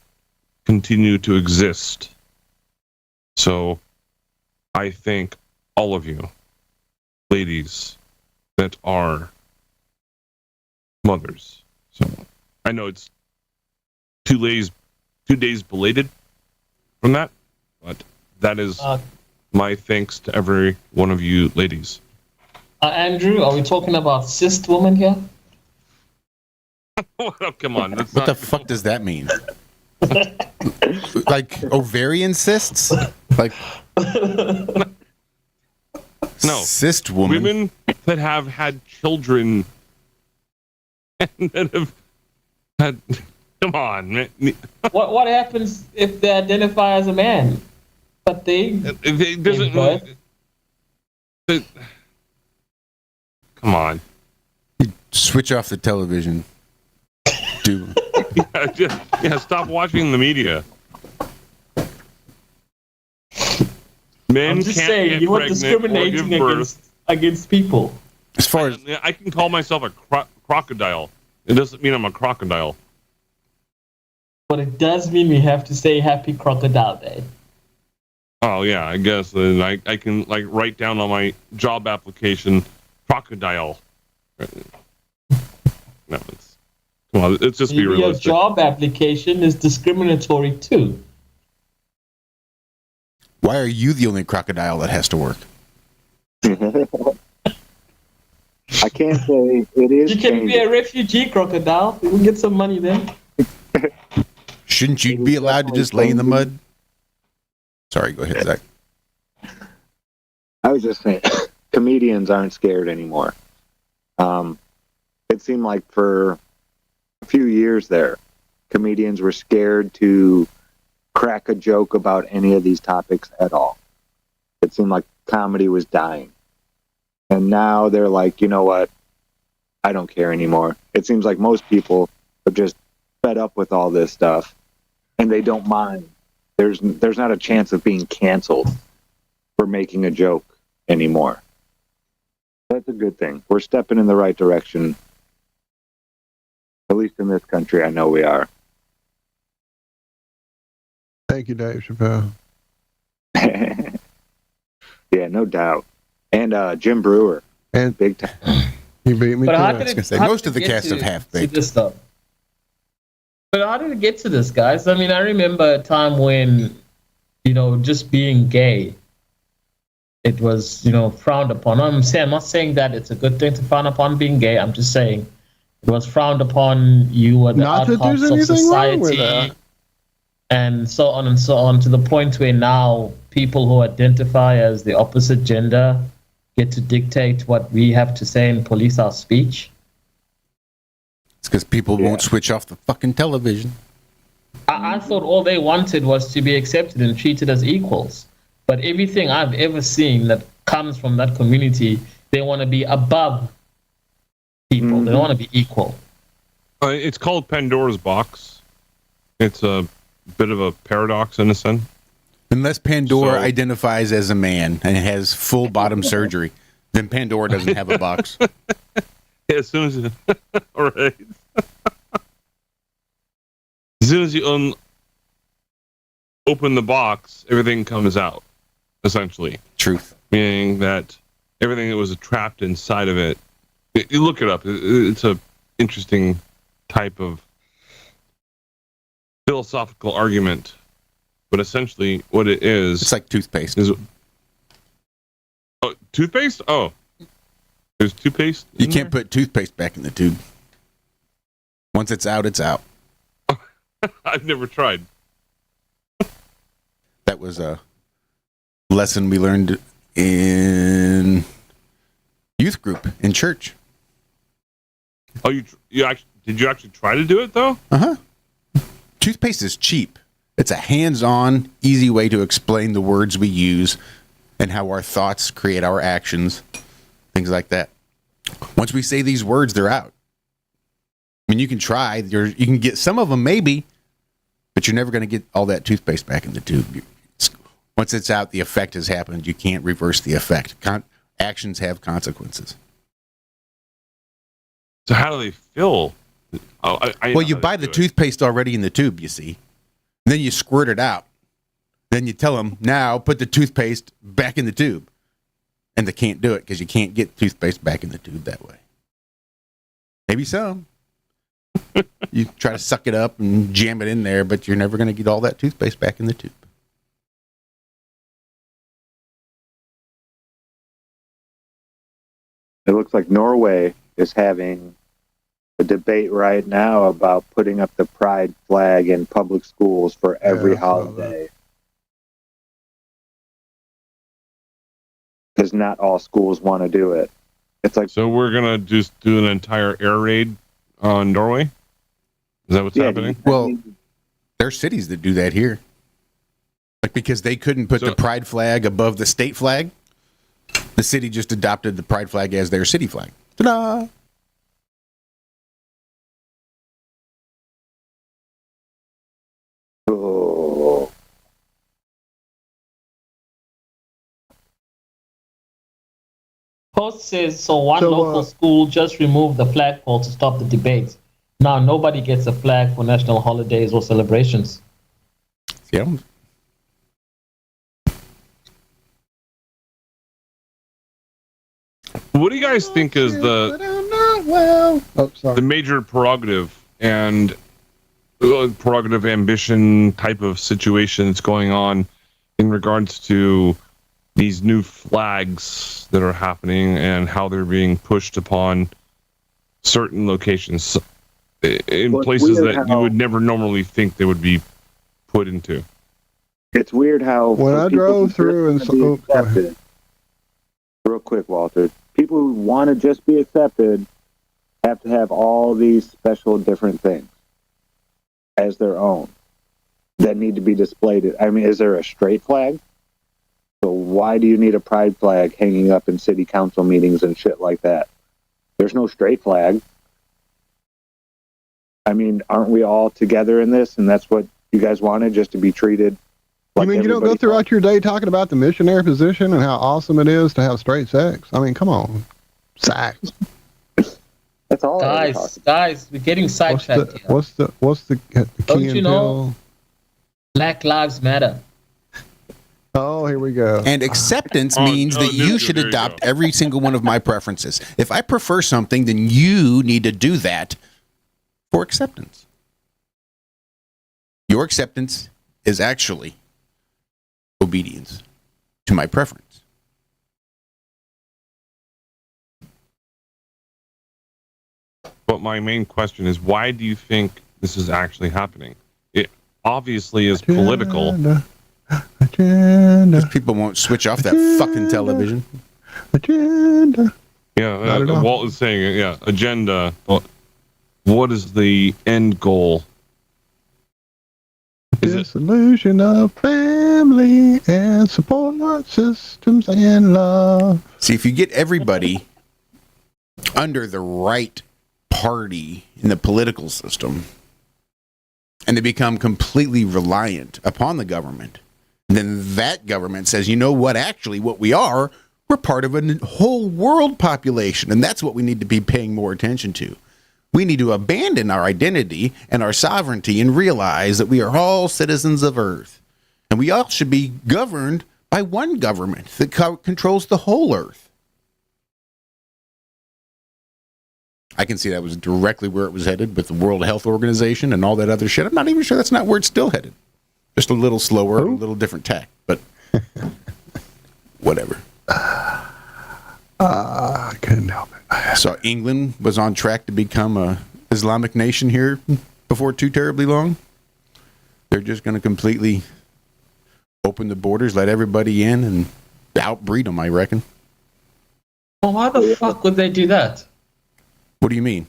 continue to exist. So I thank all of you, ladies, that are mothers. So I know it's 2 days belated from that, but that is my thanks to every one of you ladies. Andrew, are we talking about cis women here? Oh, come on. That's What the fuck does that mean? Like ovarian cysts? Like no. Cyst woman. Women that have had children and that have had. Come on, man. What happens if they identify as a man, but they doesn't. Come on. Switch off the television. Dude. Stop watching the media. Men I'm just can't saying, get you were pregnant discriminating or give birth. against people. As far as I can call myself a crocodile. It doesn't mean I'm a crocodile. But it does mean we have to say Happy Crocodile Day. Oh yeah, I guess then I can like write down on my job application crocodile. No, come on, let's just be Your realistic. job application is discriminatory too. why are you the only crocodile that has to work? I can't say it is. You can be a refugee crocodile. You can get some money then. Shouldn't you be allowed to just lay in the mud? Sorry, go ahead, Zach. I was just saying, comedians aren't scared anymore. It seemed like for a few years there, comedians were scared to crack a joke about any of these topics at all. It seemed like comedy was dying. And now they're like, you know what? I don't care anymore. It seems like most people are just fed up with all this stuff, and they don't mind. There's not a chance of being canceled for making a joke anymore. That's a good thing. We're stepping in the right direction. At least in this country, I know we are. Thank you, Dave Chappelle. Yeah, no doubt. And Jim Brewer. And big time. You beat me But to how it. did I was gonna it, say, how most did of the it get cast to- of Half to Baked. this stuff? But how did it get to this, guys? I mean, I remember a time when, just being gay, it was, frowned upon. I'm not saying that it's a good thing to frown upon being gay. I'm just saying it was frowned upon. You were the Not that there's outcasts of anything wrong with society, that. and so on and so on, to the point where now people who identify as the opposite gender get to dictate what we have to say and police our speech. It's because people won't switch off the fucking television. I thought all they wanted was to be accepted and treated as equals. But everything I've ever seen that comes from that community, they want to be above people. Mm-hmm. They don't want to be equal. It's called Pandora's Box. It's a bit of a paradox in a sense. Unless Pandora So- identifies as a man and has full bottom surgery, then Pandora doesn't have a box. As soon as all right. As soon as you open the box, everything comes out, essentially. Truth. Meaning that everything that was trapped inside of it. You look it up. It's a interesting type of philosophical argument. But essentially, what it is It's like toothpaste. is toothpaste. Oh, there's toothpaste. You in can't put toothpaste back in the tube. Once it's out, it's out. there? I've never tried. That was a lesson we learned in youth group in church. Oh, did you actually try to do it though? Toothpaste is cheap. It's a hands-on, easy way to explain the words we use and how our thoughts create our actions, things like that. Once we say these words, they're out. I mean, you can try. You can get some of them, maybe, but you're never going to get all that toothpaste back in the tube. Once it's out, the effect has happened. You can't reverse the effect. Actions have consequences. So how do they feel? Well, you buy the toothpaste already in the tube, you see. Then you squirt it out. Then you tell them, now put the toothpaste back in the tube. And they can't do it because you can't get toothpaste back in the tube that way. Maybe some. You try to suck it up and jam it in there, but you're never going to get all that toothpaste back in the tube. It looks like Norway is having a debate right now about putting up the pride flag in public schools for every I saw holiday. Because not all schools want to do it. It's like, So we're gonna just do an entire air raid on Norway. Is that what's happening? Well, there are cities that do that here. Like because they couldn't put the pride flag above the state flag, the city just adopted the pride flag as their city flag. Ta-da! oh, Post says, so one So, local school just removed the flagpole to stop the debate. Now nobody gets a flag for national holidays or celebrations. Yeah. What do you guys think is the major prerogative and prerogative ambition type of situation that's going on in regards to these new flags that are happening and how they're being pushed upon certain locations? in Well, it's places weird that you how- would never normally think they would be put into. It's weird how When I people drove who through and just wanna be go ahead. accepted, real quick, Walter, people who want to just be accepted have to have all these special different things as their own that need to be displayed. I mean, is there a straight flag? So why do you need a pride flag hanging up in city council meetings and shit like that? There's no straight flag. I mean, aren't we all together in this? And that's what you guys wanted, just to be treated like You mean you don't go everybody throughout your day talking about the missionary position and how awesome it is to have straight sex? I mean, come on. Zack. That's all. I ever talked Guys, we're getting sidetracked here. What's the key Don't and you know? pill? Black Lives Matter. Oh, here we go. And acceptance means that you should there you adopt go. every single one of my preferences. If I prefer something, then you need to do that for acceptance. Your acceptance is actually obedience to my preference. But my main question is, why do you think this is actually happening? It obviously is political. Agenda. People won't switch off that fucking television. Agenda. Yeah, Not at all. Walt is saying it. Yeah, agenda. But what is the end goal? Is it Dissolution of family and support systems and love. See, if you get everybody under the right party in the political system and they become completely reliant upon the government, then that government says, you know what, actually what we are, we're part of a whole world population, and that's what we need to be paying more attention to. We need to abandon our identity and our sovereignty and realize that we are all citizens of Earth, and we all should be governed by one government that controls the whole Earth. I can see that was directly where it was headed with the World Health Organization and all that other shit. I'm not even sure that's not where it's still headed. Just a little slower, a little different tack, but whatever. I couldn't help it. So England was on track to become a Islamic nation here before too terribly long. They're just going to completely open the borders, let everybody in, and outbreed them, I reckon. Well, why the fuck would they do that? What do you mean?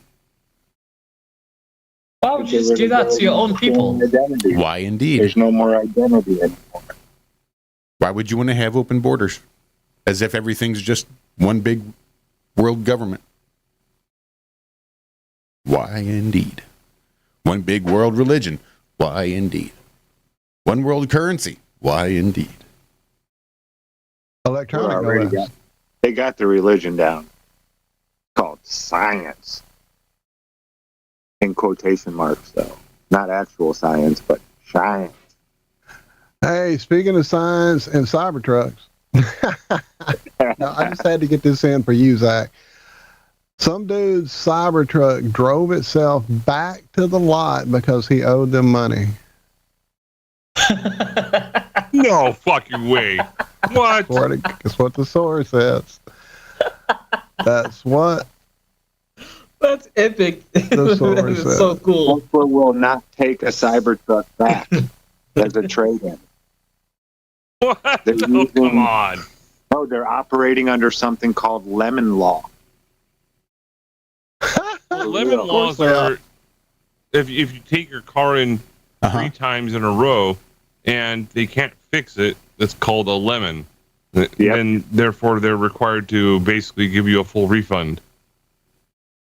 Why would you just do that to your own people? Identity. Why indeed? There's no more identity anymore. Why would you want to have open borders? As if everything's just one big world government. Why indeed? One big world religion. Why indeed? One world currency. Why indeed? Electronic Already no less. They got the religion down. It's called science. In quotation marks, though. Not actual science, but science. Hey, speaking of science and Cybertrucks, now, I just had to get this in for you, Zach. Some dude's Cybertruck drove itself back to the lot because he owed them money. no fucking way? What? That's what the source says. That's what That's epic. The source That is said. so cool. Tesla will not take a Cybertruck back as a trade-in. What? They're Oh, using- come on. No, they're operating under something called lemon law. Lemon Of laws they are. are if you take your car in 3 times in a row and they can't fix it, that's called a lemon. Then therefore they're required to basically give you a full refund.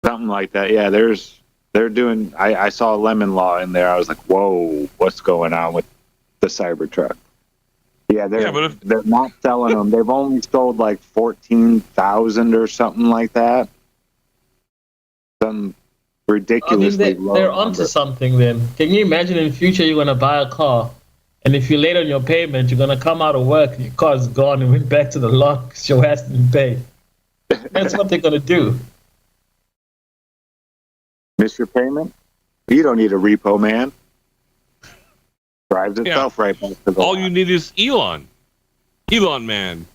Something like that. Yeah, they're doing. I saw a lemon law in there. I was like, whoa, what's going on with the Cybertruck? Yeah, they're not selling them. They've only sold like 14,000 or something like that. Some I mean, ridiculously low. they're onto number. something then. Can you imagine in future you're going to buy a car, and if you're late on your payment, you're going to come out of work and your car's gone and went back to the lot because your ass didn't pay. That's what they're going to do. Miss your payment? You don't need a repo man. Drives itself right back to the All lot. you need is Elon. Elon man.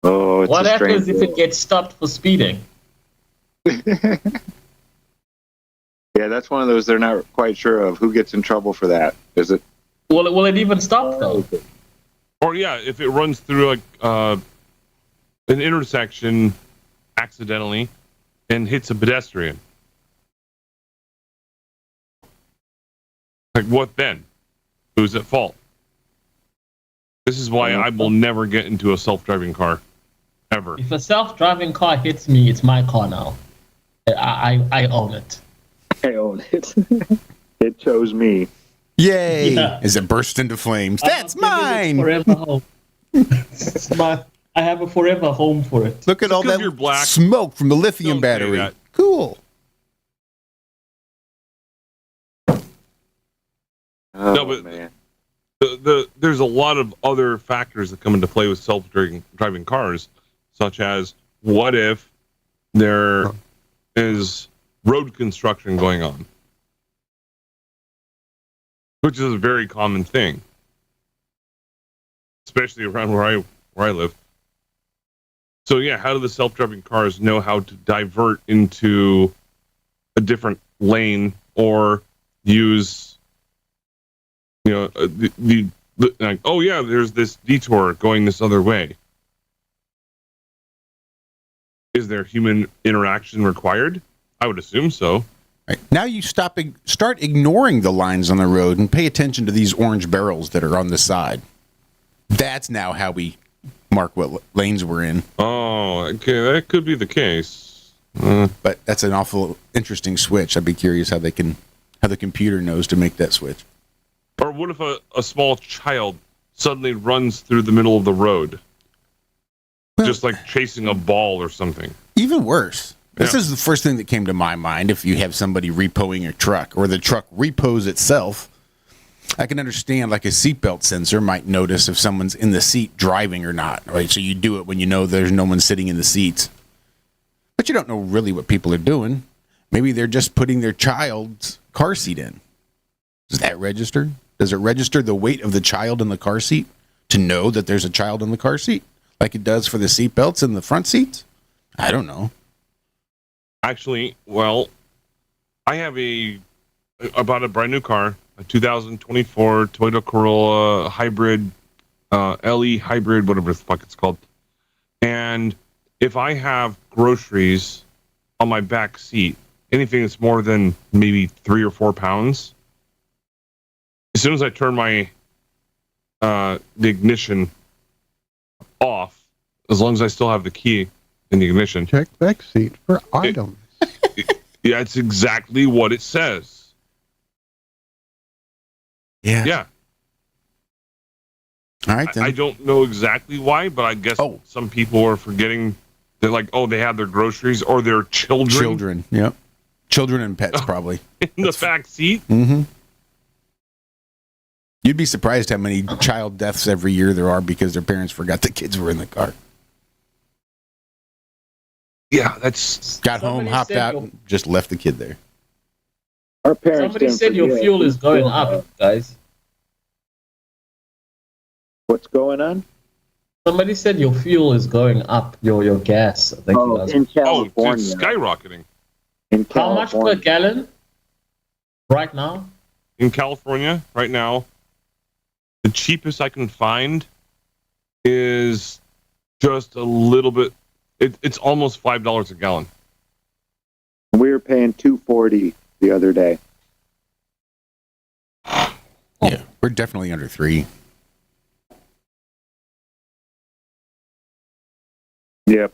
Oh, it's What a happens strange if world. it gets stopped for speeding? Yeah, that's one of those they're not quite sure of who gets in trouble for that. Is it? Will it even stop though? Or yeah, if it runs through like an intersection accidentally and hits a pedestrian, like what then? Who's at fault? This is why I will never get into a self-driving car, ever. If a self-driving car hits me, it's my car now. I own it. I own it. It chose me. Yay! Yeah. As it burst into flames. That's I'm giving mine! it forever home. It's I have a forever home for it. Look at all Because that you're black. smoke from the lithium Don't say battery. that. Cool. Oh, No, but- man. There's a lot of other factors that come into play with self-driving cars, such as what if there is road construction going on, which is a very common thing, especially around where I live. So yeah, how do the self-driving cars know how to divert into a different lane or use, you know, the like, oh yeah, there's this detour going this other way. Is there human interaction required? I would assume so. Right. Now you start ignoring the lines on the road and pay attention to these orange barrels that are on the side. That's now how we mark what lanes we're in. Oh, okay, that could be the case. But that's an awful interesting switch. I'd be curious how the computer knows to make that switch. Or what if a small child suddenly runs through the middle of the road? Well, Just like chasing a ball or something. even worse. This Yeah. is the first thing that came to my mind. If you have somebody repoing a truck or the truck repos itself, I can understand like a seatbelt sensor might notice if someone's in the seat driving or not, right? So you do it when you know there's no one sitting in the seats. But you don't know really what people are doing. Maybe they're just putting their child's car seat in. Does that register? Does it register the weight of the child in the car seat to know that there's a child in the car seat? Like it does for the seat belts in the front seats? I don't know. Actually, well, I bought a brand new car, a 2024 Toyota Corolla hybrid, LE hybrid, whatever the fuck it's called. And if I have groceries on my back seat, anything that's more than maybe 3 or 4 pounds, as soon as I turn my the ignition off, as long as I still have the key in the ignition, Check back seat for items. yeah, it's exactly what it says. Yeah. Yeah. All right, then. I don't know exactly why, but I guess some people are forgetting that, like, oh, they have their groceries or their children Yep. Children and pets, probably. in the back seat. Mm-hmm. You'd be surprised how many child deaths every year there are because their parents forgot the kids were in the car. Yeah, that's Got home, Somebody hopped said out, you'll- and just left the kid there. Our parents Somebody didn't said your forget. fuel is going up, guys. What's going on? Somebody said your fuel is going up, your gas. I think it was. In it's California. skyrocketing In How much per California. gallon right now? in California right now. The cheapest I can find is just a little bit. It's almost $5 a gallon. We were paying $2.40 the other day. Yeah, we're definitely under 3. Yep.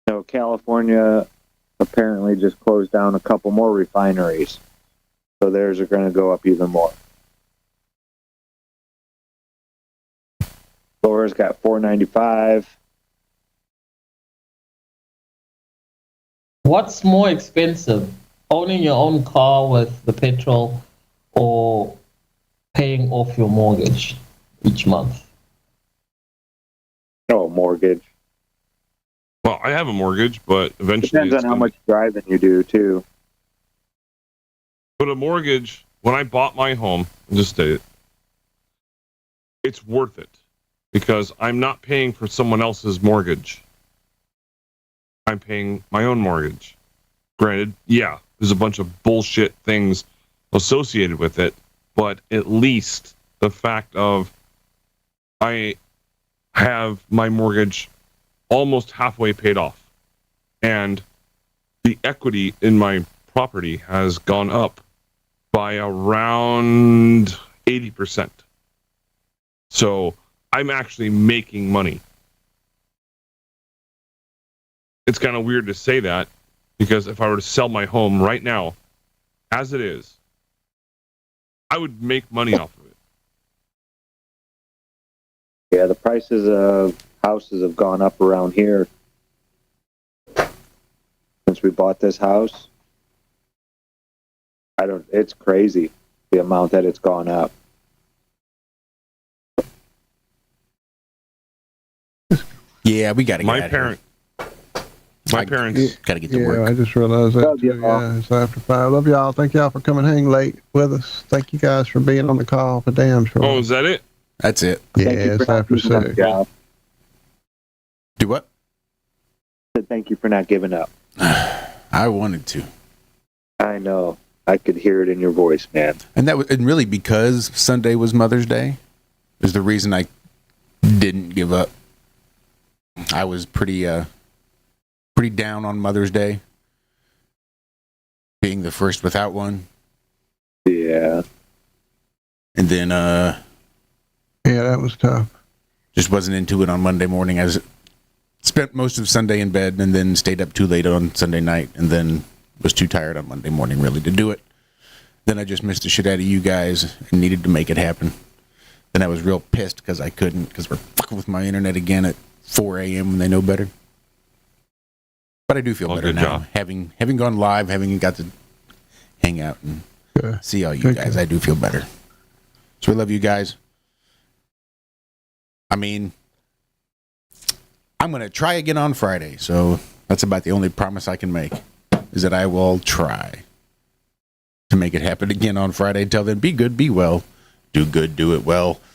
So California apparently just closed down a couple more refineries. So theirs are going to go up even more. Florida's got $4.95. What's more expensive, owning your own car with the petrol or paying off your mortgage each month? No mortgage. Well, I have a mortgage, but eventually Depends on how much driving you do too. But a mortgage, when I bought my home, I'll just state it, it's worth it because I'm not paying for someone else's mortgage. I'm paying my own mortgage. Granted, yeah, there's a bunch of bullshit things associated with it, but at least the fact of I have my mortgage almost halfway paid off, and the equity in my property has gone up by around 80%. So I'm actually making money. It's kind of weird to say that, because if I were to sell my home right now, as it is, I would make money off of it. Yeah, the prices of houses have gone up around here since we bought this house. It's crazy the amount that it's gone up. Yeah, we got to get My out of here. parents. Got to get to Yeah, work. I just realized that. Love Too. y'all. Yeah, it's after 5. Love y'all. Thank y'all for coming hang late with us. Thank you guys for being on the call for damn sure. Oh, is that it? That's it. yeah, Thank you it's for not after giving up, 6. Job. Do what? Said thank you for not giving up. I wanted to. I know. I could hear it in your voice, man. And really because Sunday was Mother's Day is the reason I didn't give up. I was pretty down on Mother's Day, being the first without one. Yeah. And then Yeah, that was tough. just wasn't into it on Monday morning. I spent most of Sunday in bed and then stayed up too late on Sunday night and then was too tired on Monday morning really to do it. Then I just missed the shit out of you guys and needed to make it happen. Then I was real pissed because I couldn't, because we're fucking with my internet again at 4 a.m. when they know better. But I do feel better good now. job. Having gone live, having got to hang out and Good. see all you Good guys, job. I do feel better. So we love you guys. I mean, I'm going to try again on Friday. So that's about the only promise I can make, is that I will try to make it happen again on Friday. Until then, be good, be well, do good, do it well.